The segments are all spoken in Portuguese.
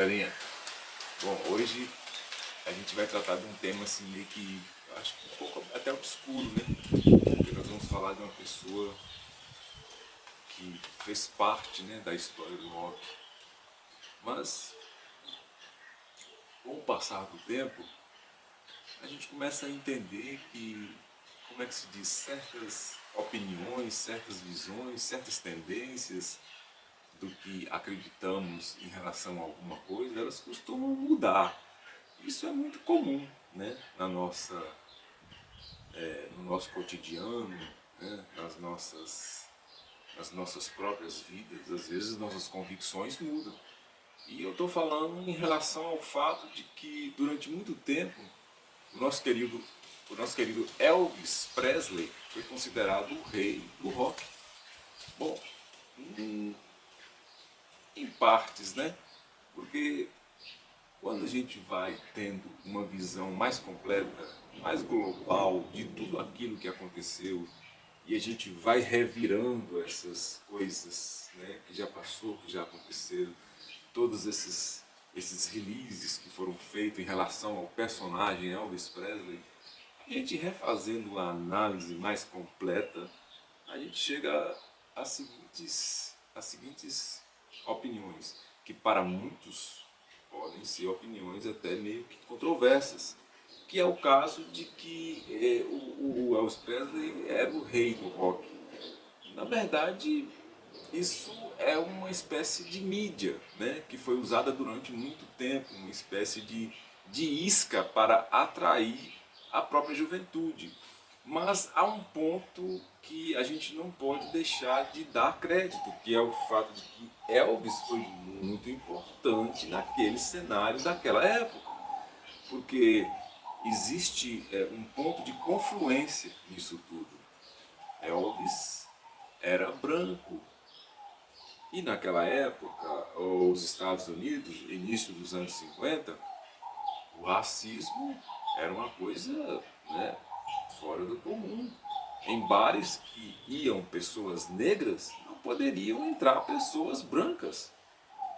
galerinha. Bom, hoje a gente vai tratar de um tema assim meio que, eu acho que um pouco até obscuro, né? Porque nós vamos falar de uma pessoa que fez parte, né, da história do rock. Mas, com o passar do tempo, a gente começa a entender que, como é que se diz, certas opiniões, certas visões, certas tendências do que acreditamos em relação a alguma coisa, elas costumam mudar. Isso é muito comum, né, no nosso cotidiano, né, nas nossas próprias vidas. Às vezes nossas convicções mudam. E eu estou falando em relação ao fato de que durante muito tempo o nosso querido Elvis Presley foi considerado o rei do rock. Bom, em partes, né? Porque quando a gente vai tendo uma visão mais completa, mais global de tudo aquilo que aconteceu, e a gente vai revirando essas coisas, né, que já passou, que já aconteceram, todos esses releases que foram feitos em relação ao personagem Elvis Presley, a gente refazendo a análise mais completa, a gente chega às seguintes opiniões, que para muitos podem ser opiniões até meio que controversas, que é o caso de que o Elvis Presley era o rei do rock. Na verdade, isso é uma espécie de mídia, né, que foi usada durante muito tempo, uma espécie de isca para atrair a própria juventude. Mas há um ponto que a gente não pode deixar de dar crédito, que é o fato de que Elvis foi muito importante naquele cenário daquela época. Porque existe um ponto de confluência nisso tudo. Elvis era branco. E naquela época, os Estados Unidos, início dos anos 50, o racismo era uma coisa, né, fora do comum. Em bares que iam pessoas negras, não poderiam entrar pessoas brancas,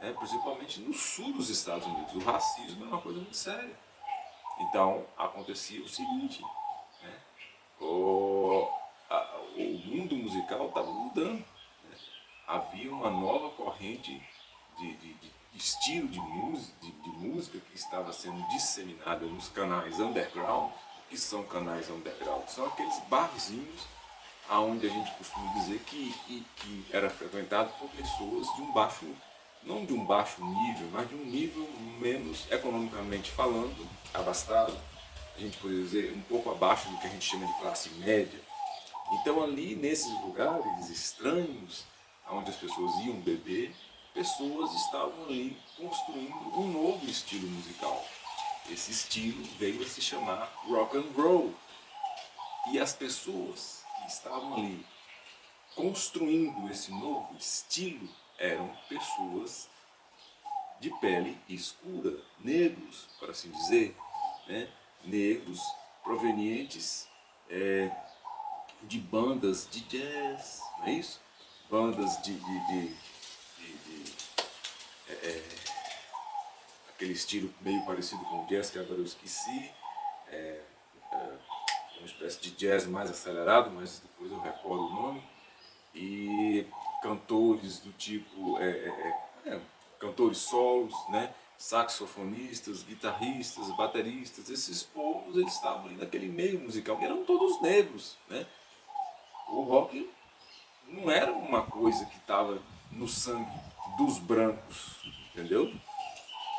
né, principalmente no sul dos Estados Unidos. O racismo é uma coisa muito séria. Então acontecia o seguinte, né, o mundo musical estava mudando, né? Havia uma nova corrente de estilo de música que estava sendo disseminada nos canais underground. Que são canais underground? São aqueles barzinhos onde a gente costuma dizer que era frequentado por pessoas de um baixo, não de um baixo nível, mas de um nível menos, economicamente falando, abastado. A gente pode dizer um pouco abaixo do que a gente chama de classe média. Então ali nesses lugares estranhos, onde as pessoas iam beber, pessoas estavam ali construindo um novo estilo musical. Esse estilo veio a se chamar rock and roll. E as pessoas que estavam ali construindo esse novo estilo eram pessoas de pele escura, negros, por assim dizer, né? Negros provenientes de bandas de jazz, não é isso? Bandas aquele estilo meio parecido com o jazz, que agora eu esqueci, uma espécie de jazz mais acelerado, mas depois eu recordo o nome, e cantores do tipo, cantores solos, né? Saxofonistas, guitarristas, bateristas, esses povos eles estavam ali naquele meio musical, que eram todos negros, né? O rock não era uma coisa que estava no sangue dos brancos, entendeu?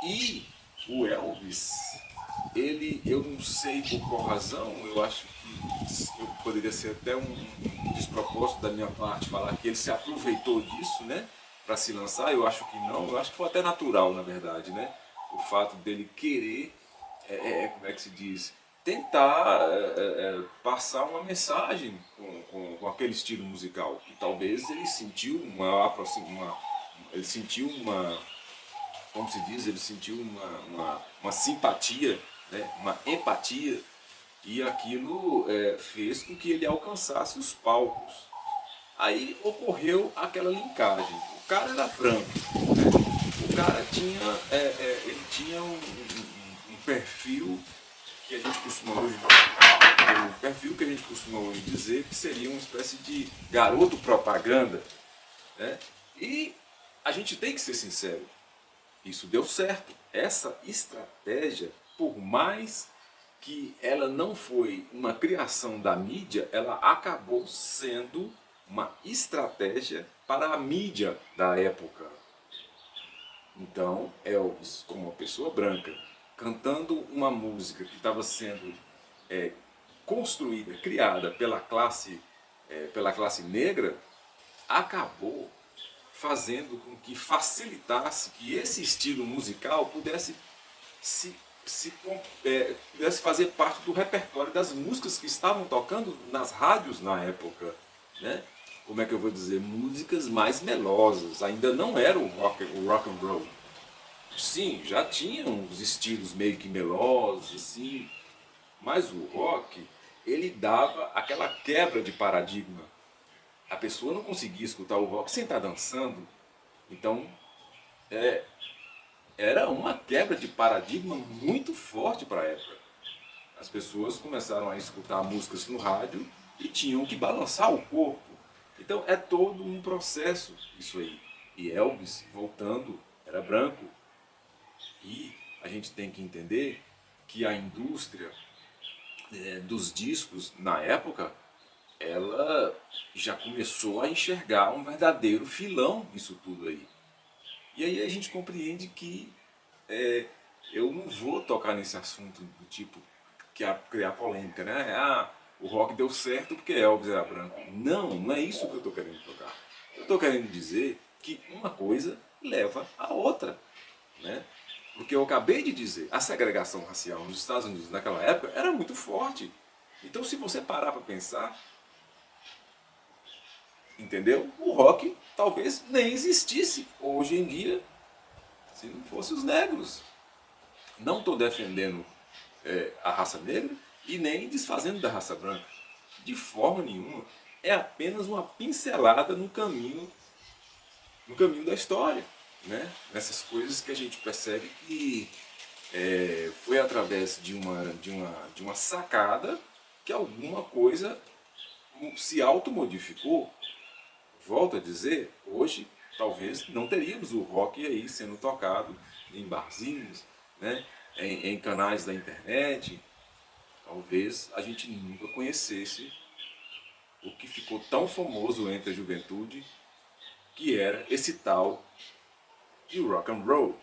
E o Elvis, eu não sei por qual razão, eu acho que eu poderia ser até um despropósito da minha parte falar que ele se aproveitou disso, né, para se lançar. Eu acho que não, eu acho que foi até natural, na verdade, né, o fato dele querer, como é que se diz, tentar passar uma mensagem com aquele estilo musical. E talvez ele sentiu como se diz, ele sentiu uma simpatia, né, uma empatia, e aquilo fez com que ele alcançasse os palcos. Aí ocorreu aquela linkagem. O cara era branco, né? O cara tinha, ele tinha um perfil que a gente costuma hoje, o perfil que a gente costuma hoje dizer que seria uma espécie de garoto propaganda, né? E a gente tem que ser sincero, isso deu certo. Essa estratégia, por mais que ela não foi uma criação da mídia, ela acabou sendo uma estratégia para a mídia da época. Então, Elvis, como uma pessoa branca, cantando uma música que estava sendo construída, criada pela classe negra, acabou fazendo com que facilitasse que esse estilo musical pudesse pudesse fazer parte do repertório das músicas que estavam tocando nas rádios na época, né? Como é que eu vou dizer? Músicas mais melosas, ainda não era o rock and roll. Sim, já tinha uns estilos meio que melosos, assim, mas o rock, ele dava aquela quebra de paradigma. A pessoa não conseguia escutar o rock sem estar dançando. Então, era uma quebra de paradigma muito forte para a época. As pessoas começaram a escutar músicas no rádio e tinham que balançar o corpo. Então é todo um processo isso aí. E Elvis, voltando, era branco. E a gente tem que entender que a indústria dos discos, na época, ela já começou a enxergar um verdadeiro filão nisso tudo aí. E aí a gente compreende que eu não vou tocar nesse assunto do tipo que é criar polêmica, né? Ah, o rock deu certo porque Elvis era branco. Não, não é isso que eu estou querendo tocar. Eu estou querendo dizer que uma coisa leva a outra, né? Porque eu acabei de dizer, a segregação racial nos Estados Unidos naquela época era muito forte. Então se você parar para pensar, entendeu? O rock talvez nem existisse hoje em dia se não fosse os negros. Não estou defendendo a raça negra e nem desfazendo da raça branca. De forma nenhuma. É apenas uma pincelada no caminho da história. Né? Nessas coisas que a gente percebe que foi através de uma sacada que alguma coisa se automodificou. Volto a dizer, hoje talvez não teríamos o rock aí sendo tocado em barzinhos, né? Em canais da internet. Talvez a gente nunca conhecesse o que ficou tão famoso entre a juventude, que era esse tal de rock and roll.